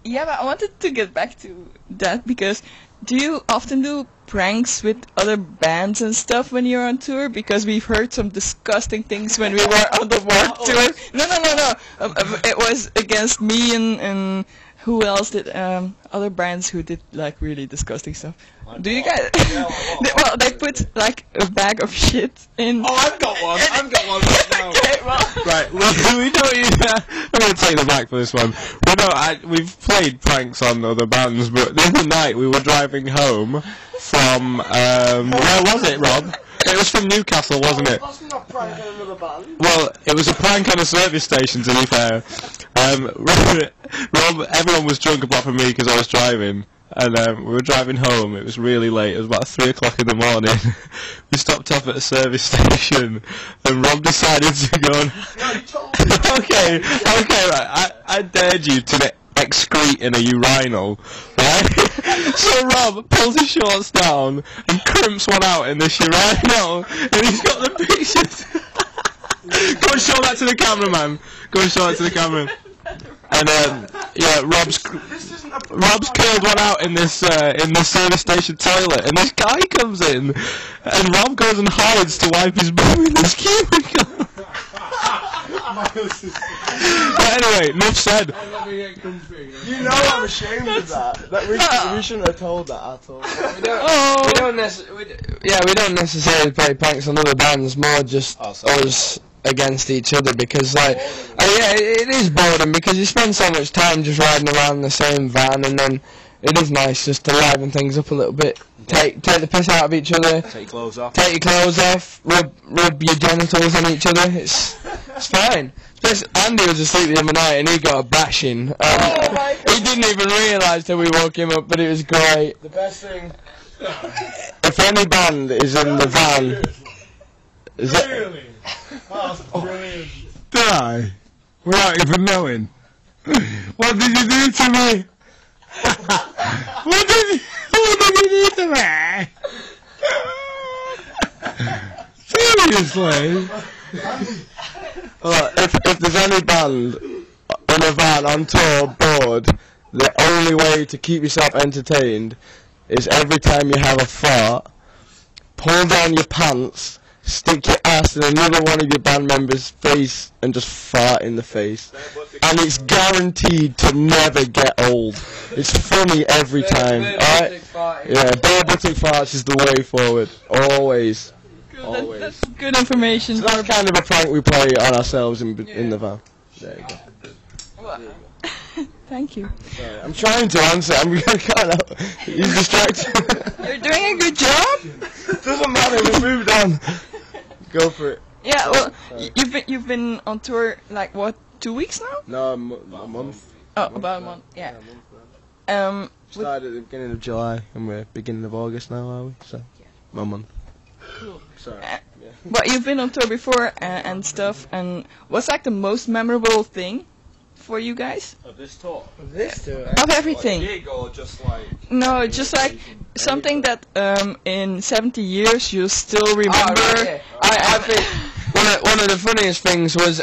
Yeah, but I wanted to get back to that because do you often do pranks with other bands and stuff when you're on tour? Because we've heard some disgusting things when we were on the Warped Tour. No. It was against me and who else did other bands who did like really disgusting stuff. Do you guys? Well, they put like a bag of shit in. Oh, I've got one right now. Okay, well. Right, we don't. I'm going to take the back for this one. We've played pranks on other bands, but the other night we were driving home from where was it, Rob? It was from Newcastle, wasn't it? That's not prank on another band. Well, it was a prank on a service station, to be fair. Rob, everyone was drunk apart from me because I was driving. And we were driving home, it was really late, it was about 3 o'clock in the morning. We stopped off at a service station, and Rob decided to go and... okay, right, I dared you to excrete in a urinal, right? So Rob pulls his shorts down and crimps one out in this urinal, and he's got the pictures. Go and show that to the cameraman. Go and show that to the camera. And yeah, Rob's curled one out in this service station toilet, and this guy comes in, and Rob goes and hides to wipe his bum in this cubicle. But anyway, enough said. You know I'm ashamed of that. We shouldn't have told that at all. We don't necessarily play pranks on other bands, more just us against each other, because it is boring because you spend so much time just riding around the same van, and then it is nice just to liven things up a little bit. Take the piss out of each other. Take your clothes off. Take your clothes off. Rub your genitals on each other. It's fine. Andy was asleep the other night and he got a bashing. He didn't even realise till we woke him up, but it was great. The best thing. If any band is in the van, is it? Really? That's brilliant. Did I? Without even knowing? What did you do to me? What did you do to me? Seriously? If there's any band in a van on tour board, the only way to keep yourself entertained is every time you have a fart, pull down your pants, stick your ass in another one of your band members' face and just fart in the face. And it's guaranteed to never get old. It's funny every time. Alright? Yeah, bare-butting farts is the way forward. Always. Always. That's good information. So that's kind of a prank we play on ourselves in the van. There you go. Well, thank you. Sorry, I'm trying to answer. I'm kind of. He's distracted. You're doing a good job. Doesn't matter. We moved on. Go for it. Yeah. Well, you've been on tour like what, 2 weeks now? No, a month. Oh, about a month. Yeah. Started at the beginning of July, and we're beginning of August now, are we? So, 1 month. Cool. Sorry. But you've been on tour before and stuff, and what's like the most memorable thing for you guys? Of this tour? Of everything. Like a gig or just like... No, just like something that in 70 years you'll still remember. Oh, right, yeah. I think one of the funniest things was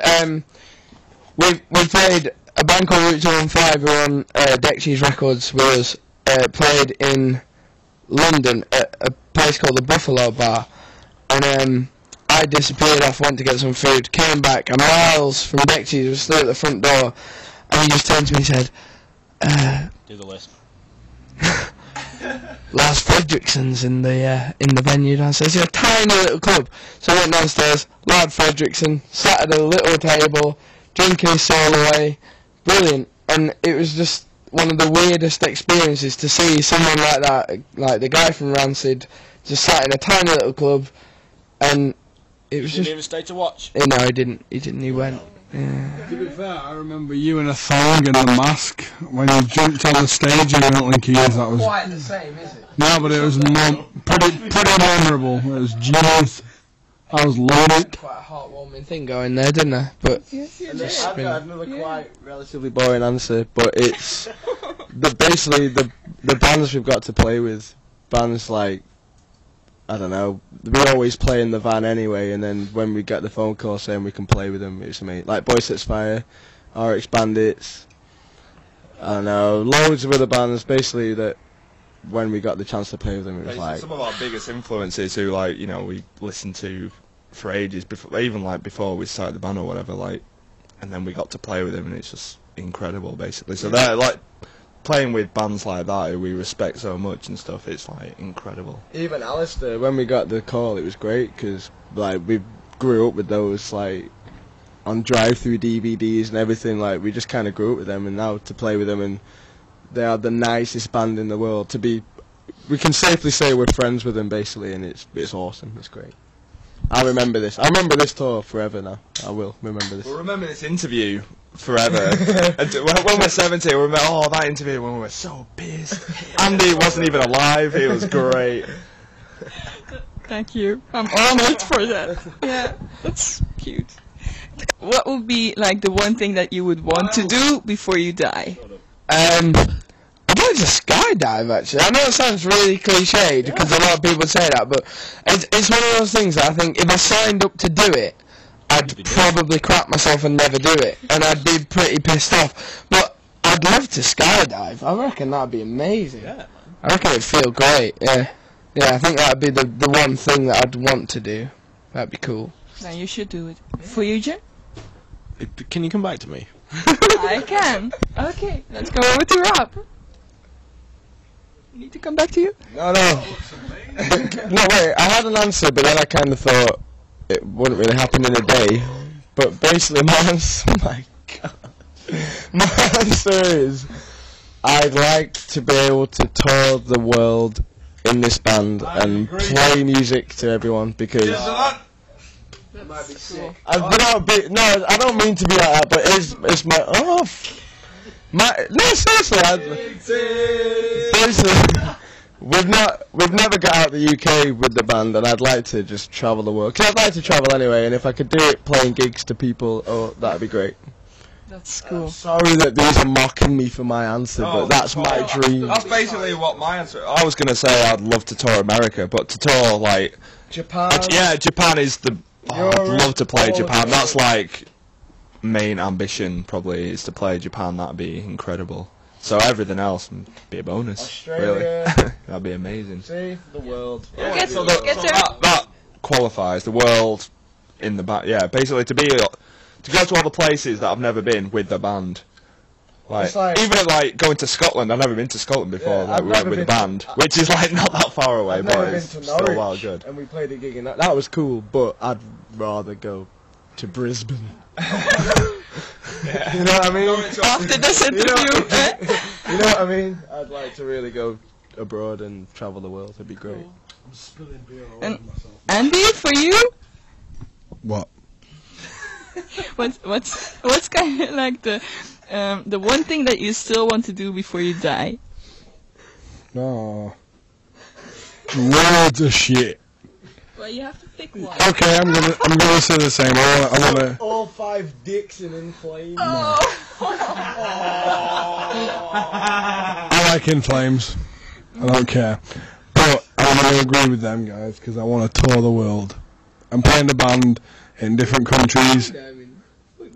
we played a band called Route 215 who were on Deck Cheese Records with us, played in London at a place called the Buffalo Bar, and I disappeared off, went to get some food, came back, and Miles from Deck Cheese was still at the front door, and he just turned to me and said, Do the list. Lars Fredrikson's in the venue downstairs. It's a tiny little club. So I went downstairs, Lars Fredriksson, sat at a little table, drinking his soul away. Brilliant. And it was just one of the weirdest experiences to see someone like that, like the guy from Rancid, just sat in a tiny little club, and it was Didn't just... even stay to watch. No, he didn't. He went. Yeah. To be fair, I remember you in a thong and a mask when you jumped on the stage. I don't think he is. That was Quite the same, is it? no, but it was pretty memorable. It was genius. I was loaded. Quite a heartwarming thing going there, didn't I? But I've got another quite relatively boring answer, but it's basically the bands we've got to play with. Bands like, I don't know, we always play in the van anyway, and then when we get the phone call saying we can play with them, it's amazing. Like Boy Sets Fire, RX Bandits, I know, loads of other bands, basically, that when we got the chance to play with them, it was like... Some of our biggest influences who, like, you know, we listened to for ages, before, even, like, before we started the band or whatever, like, and then we got to play with them, and it's just incredible, basically. So they're, like, playing with bands like that who we respect so much and stuff, it's, like, incredible. Even Alistair, when we got the call, it was great, because, like, we grew up with those, like, on drive-through DVDs and everything, like, we just kind of grew up with them, and now to play with them, and they are the nicest band in the world. To be, we can safely say we're friends with them, basically, and it's awesome, it's great. I remember this tour forever now. I will remember this. We'll remember this interview forever. And when we're 70, we'll remember, oh, that interview when we were so pissed. Andy wasn't even alive, it was great. Thank you. I'm honored for that. Yeah, that's cute. What would be like the one thing that you would want to do before you die? I'd like to skydive, actually. I know it sounds really cliched, because a lot of people say that, but it's one of those things that I think if I signed up to do it, I'd probably crap myself and never do it, and I'd be pretty pissed off. But I'd love to skydive. I reckon that'd be amazing. Yeah. I reckon it'd feel great, yeah. Yeah, I think that'd be the one thing that I'd want to do. That'd be cool. Now you should do it. For you, Jim? Can you come back to me? I can. Okay, let's go over to Rob. Need to come back to you? No. No, wait, I had an answer, but then I kind of thought it wouldn't really happen in a day. But basically, my answer, my answer is, I'd like to be able to tour the world in this band and play music to everyone, because That might be sick. I don't mean to be like that, but it's my seriously, we've never got out the UK with the band, and I'd like to just travel the world, because I'd like to travel anyway, and if I could do it playing gigs to people, oh, that'd be great. That's cool. Sorry that these are mocking me for my answer, but that's my dream. That's basically what my answer. I was gonna say I'd love to tour America, but to tour like Japan. Yeah, Japan is the. Oh, I'd love to play Japan. That's like main ambition probably is to play Japan. That'd be incredible. So everything else would be a bonus. Australia. Really, that'd be amazing. See the world. Get So there. that qualifies the world in the back. Yeah, basically to go to all the places that I've never been with the band. Like, even like going to Scotland, I've never been to Scotland before. Yeah, like, we went with the band, which is like not that far away, I've but never it's been to still Norwich, well good. And we played a gig in that was cool, but I'd rather go to Brisbane. You know what I mean? After this interview, You know what I mean? I'd like to really go abroad and travel the world. It'd be great. I'm spilling beer all And- over myself. Andy, for you, What? what's kind of like the one thing that you still want to do before you die? No. Loads of shit. Well, you have to pick one. Okay, I'm gonna say the same. I wanna. All 5 dicks and in flames. I like In Flames. I don't care. But I'm gonna agree with them guys because I want to tour the world. I'm playing the band in different countries.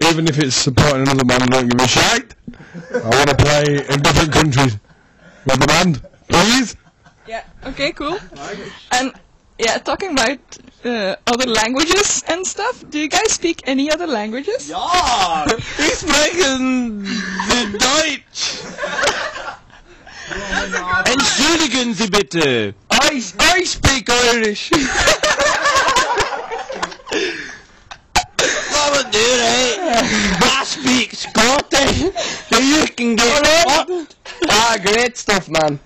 Even if it's supporting another band, I don't give a shite. I want to play in different countries with the band, please. Yeah. Okay. Cool. And yeah, talking about other languages and stuff. Do you guys speak any other languages? Ja, ich spreche Deutsch. Entschuldigen Sie bitte. I speak Irish. What do right? I speak Scottish. So you can get what? Great stuff, man.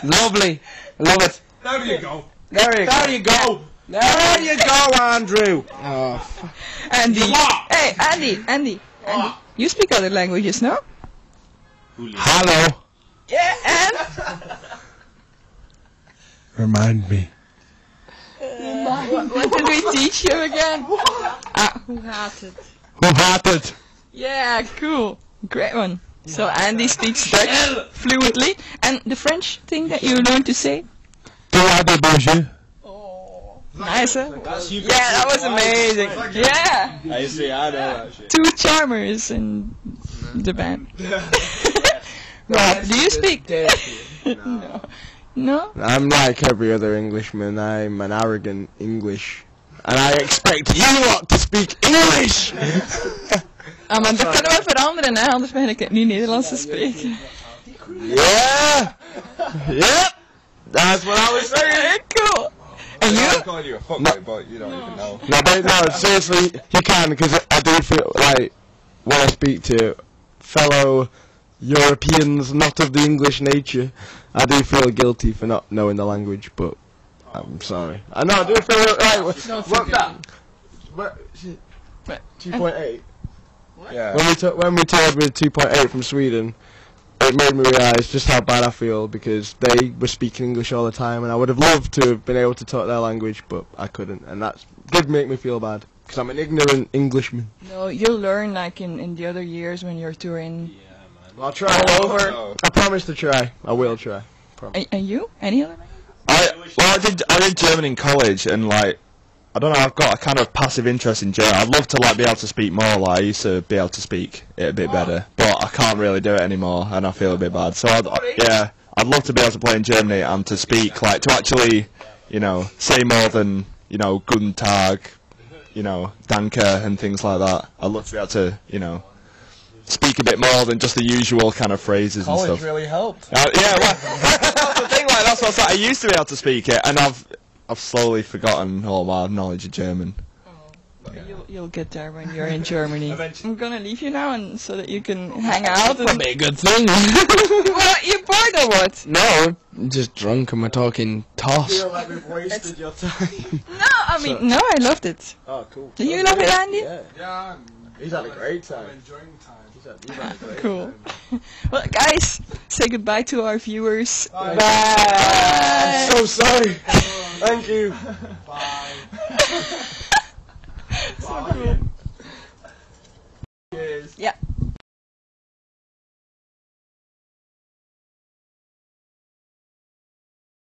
Lovely. Love it. There you go. There you go. There you go, Andrew. Oh, Andy. Hey, Andy. You speak other languages, no? Hello. Yeah, and? Remind me. What did we teach you again? Who had it? Who had it? Yeah, cool. Great one. So Andy speaks Dutch fluently. And the French thing that you learned to say? Bonjour. Oh, nice, huh? Yeah, that was amazing. Yeah. I know that shit. 2 charmers in the band. Rob, do you speak? Dirty. No. No? I'm like every other Englishman. I'm an arrogant English. And I expect you lot to speak English! Maar dat kunnen we veranderen, hè? Anders ben ik het niet Nederlands te spreken. Yeah! Yep! That's what I was saying! Cool. And I'm you? calling you a fuckboy, but you don't even know. No, but no, seriously, you can, because I do feel like, when I speak to fellow Europeans not of the English nature, I do feel guilty for not knowing the language, but I'm sorry. I know, I do feel, right, what's that? What, 2.8? Yeah. When we toured with 2.8 from Sweden, it made me realise just how bad I feel because they were speaking English all the time and I would have loved to have been able to talk their language, but I couldn't, and that did make me feel bad because I'm an ignorant Englishman. No, you'll learn like in the other years when you're touring. I'll try all over. I promise to try. I will try. And you? Any other language? I did German in college, and like, I don't know, I've got a kind of passive interest in German. I'd love to like be able to speak more. Like I used to be able to speak it a bit better, but I can't really do it anymore, and I feel a bit bad. So I'd love to be able to play in Germany and to speak, like to actually, you know, say more than, you know, Guten Tag, you know, Danke and things like that. I'd love to be able to, you know, speak a bit more than just the usual kind of phrases and stuff. really helped. Yeah, well, that's the thing. Like that's what I thought. I used to be able to speak it, and I've slowly forgotten all my knowledge of German. You'll get there when you're in Germany. I'm gonna leave you now, and so that you can hang out. And Be a good thing. Well, you bored or what? No, I'm just drunk and we're talking toss. like we've wasted your time. No, I mean, no, I loved it. Oh, cool. Do you love it, Andy? Yeah. He's had a great time. enjoying time. He's had a great Cool. time. Well, guys, say goodbye to our viewers. Bye. Bye. So sorry. Thank you. Bye. So cool.